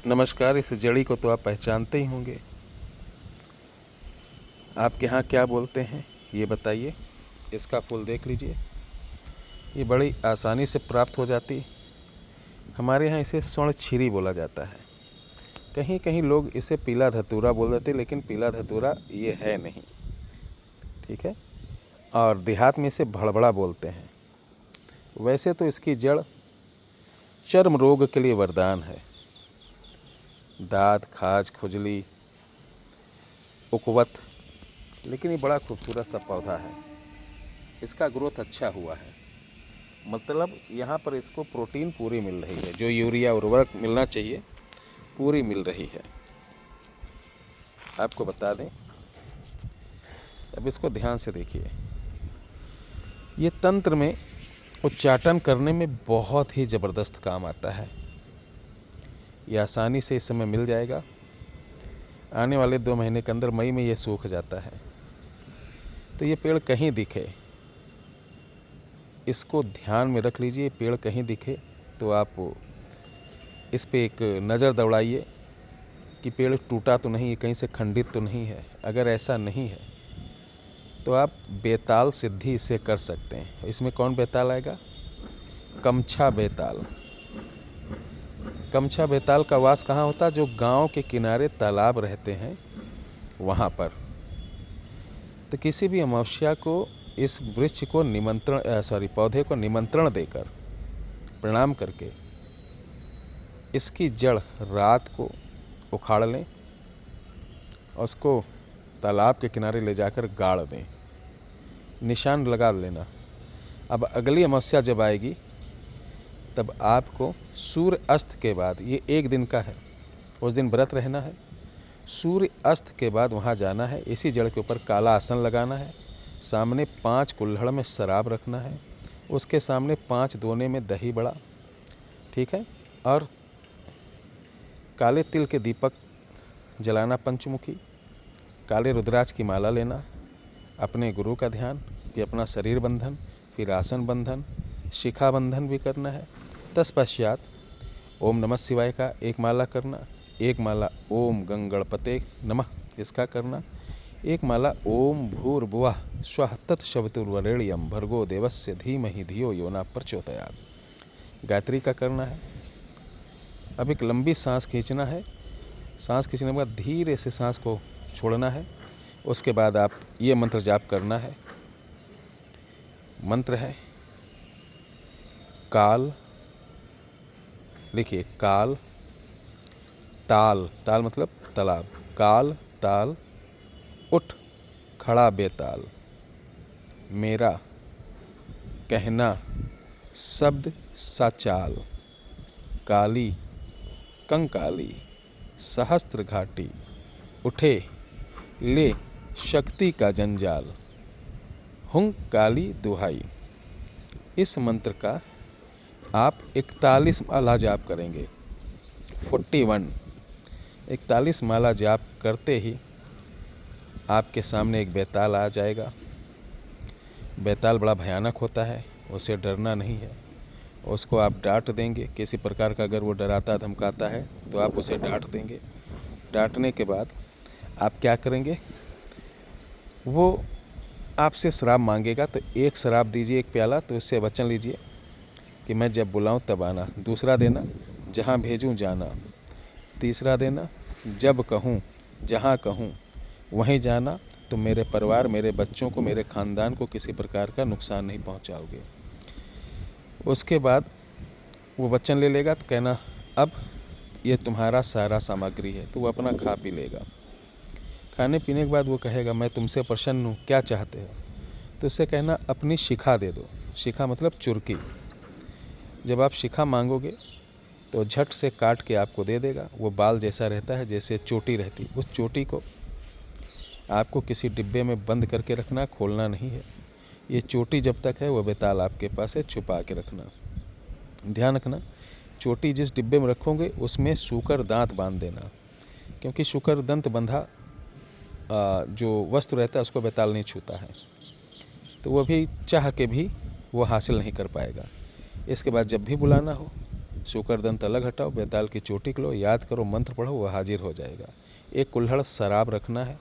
नमस्कार। इस जड़ी को तो आप पहचानते ही होंगे। आपके यहाँ क्या बोलते हैं ये बताइए। इसका फूल देख लीजिए, ये बड़ी आसानी से प्राप्त हो जाती। हमारे यहाँ इसे स्वर्ण छिरी बोला जाता है। कहीं कहीं लोग इसे पीला धतूरा बोल देते, लेकिन पीला धतूरा ये है नहीं, ठीक है। और देहात में इसे भड़बड़ा बोलते हैं। वैसे तो इसकी जड़ चर्म रोग के लिए वरदान है। दाँत, खाज, खुजली, उकवत, लेकिन ये बड़ा खूबसूरत सा पौधा है। इसका ग्रोथ अच्छा हुआ है, मतलब यहाँ पर इसको प्रोटीन पूरी मिल रही है, जो यूरिया उर्वरक मिलना चाहिए पूरी मिल रही है। आपको बता दें, अब इसको ध्यान से देखिए। ये तंत्र में उच्चाटन करने में बहुत ही ज़बरदस्त काम आता है। ये आसानी से इस समय मिल जाएगा। आने वाले 2 महीने के अंदर मई में ये सूख जाता है। तो ये पेड़ कहीं दिखे, इसको ध्यान में रख लीजिए। पेड़ कहीं दिखे तो आप इस पे एक नज़र दौड़ाइए कि पेड़ टूटा तो नहीं है, कहीं से खंडित तो नहीं है। अगर ऐसा नहीं है तो आप बेताल सिद्धि इसे कर सकते हैं। इसमें कौन बेताल आएगा? कमछा बेताल। कमछा बेताल का वास कहाँ होता है? जो गांव के किनारे तालाब रहते हैं वहाँ पर। तो किसी भी अमावस्या को इस वृक्ष को पौधे को निमंत्रण देकर प्रणाम करके इसकी जड़ रात को उखाड़ लें और उसको तालाब के किनारे ले जाकर गाड़ दें, निशान लगा लेना। अब अगली अमावस्या जब आएगी तब आपको सूर्य अस्त के बाद, ये 1 दिन का है, उस दिन व्रत रहना है। सूर्य अस्त के बाद वहाँ जाना है, इसी जड़ के ऊपर काला आसन लगाना है, सामने 5 कुल्हड़ में शराब रखना है, उसके सामने 5 दोने में दही बड़ा, ठीक है। और काले तिल के दीपक जलाना पंचमुखी, काले रुद्राक्ष की माला लेना, अपने गुरु का ध्यान, फिर अपना शरीर बंधन, फिर आसन बंधन, शिखा बंधन भी करना है। तत्पश्चात ओम नमः शिवाय का 1 माला करना, 1 माला ओम गंगणपते नमः इसका करना, 1 माला ओम भूर्भुवः स्वः तत्सवितुर्वरेण्यं भर्गो देवस्य धीमहि धियो यो न प्रचोदयात् गायत्री का करना है। अब एक लंबी सांस खींचना है। सांस खींचने के बाद धीरे से सांस को छोड़ना है। उसके बाद आप ये मंत्र जाप करना है। मंत्र है काल, लिखिए काल ताल, ताल मतलब तालाब, काल ताल उठ खड़ा बेताल, मेरा कहना शब्द साचाल, काली कंकाली सहस्त्र घाटी, उठे ले शक्ति का जंजाल, हुंक काली दुहाई। इस मंत्र का आप 41 माला जाप करेंगे। 41 माला जाप करते ही आपके सामने एक बेताल आ जाएगा। बेताल बड़ा भयानक होता है, उसे डरना नहीं है। उसको आप डांट देंगे किसी प्रकार का, अगर वो डराता धमकाता है तो आप उसे डांट देंगे। डांटने के बाद आप क्या करेंगे, वो आपसे शराब मांगेगा तो 1 शराब दीजिए, 1 प्याला, तो इससे वचन लीजिए कि मैं जब बुलाऊं तब आना। दूसरा देना, जहाँ भेजूं जाना। तीसरा देना, जब कहूं जहाँ कहूं वहीं जाना, तो मेरे परिवार, मेरे बच्चों को, मेरे ख़ानदान को किसी प्रकार का नुकसान नहीं पहुंचाओगे। उसके बाद वो वचन ले लेगा तो कहना अब ये तुम्हारा सारा सामग्री है, तो वो अपना खा पी लेगा। खाने पीने के बाद वो कहेगा मैं तुमसे प्रसन्न हूँ, क्या चाहते हो? तो उससे कहना अपनी शिखा दे दो। शिखा मतलब चुरकी। जब आप शिखा मांगोगे तो झट से काट के आपको दे देगा। वो बाल जैसा रहता है, जैसे चोटी रहती। उस चोटी को आपको किसी डिब्बे में बंद करके रखना, खोलना नहीं है। ये चोटी जब तक है वो बेताल आपके पास है, छुपा के रखना। ध्यान रखना, चोटी जिस डिब्बे में रखोगे उसमें शूकर दांत बांध देना, क्योंकि शूकर दंत बंधा जो वस्तु रहता है उसको बेताल नहीं छूता है, तो वो भी चाह के भी वो हासिल नहीं कर पाएगा। इसके बाद जब भी बुलाना हो शुकर दंत अलग हटाओ, बेताल की चोटी लो, याद करो, मंत्र पढ़ो, वह हाजिर हो जाएगा। एक कुल्हड़ शराब रखना है,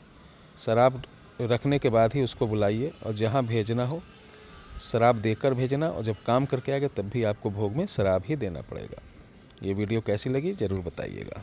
शराब रखने के बाद ही उसको बुलाइए और जहाँ भेजना हो शराब देकर भेजना, और जब काम करके आएगा तब भी आपको भोग में शराब ही देना पड़ेगा। ये वीडियो कैसी लगी ज़रूर बताइएगा।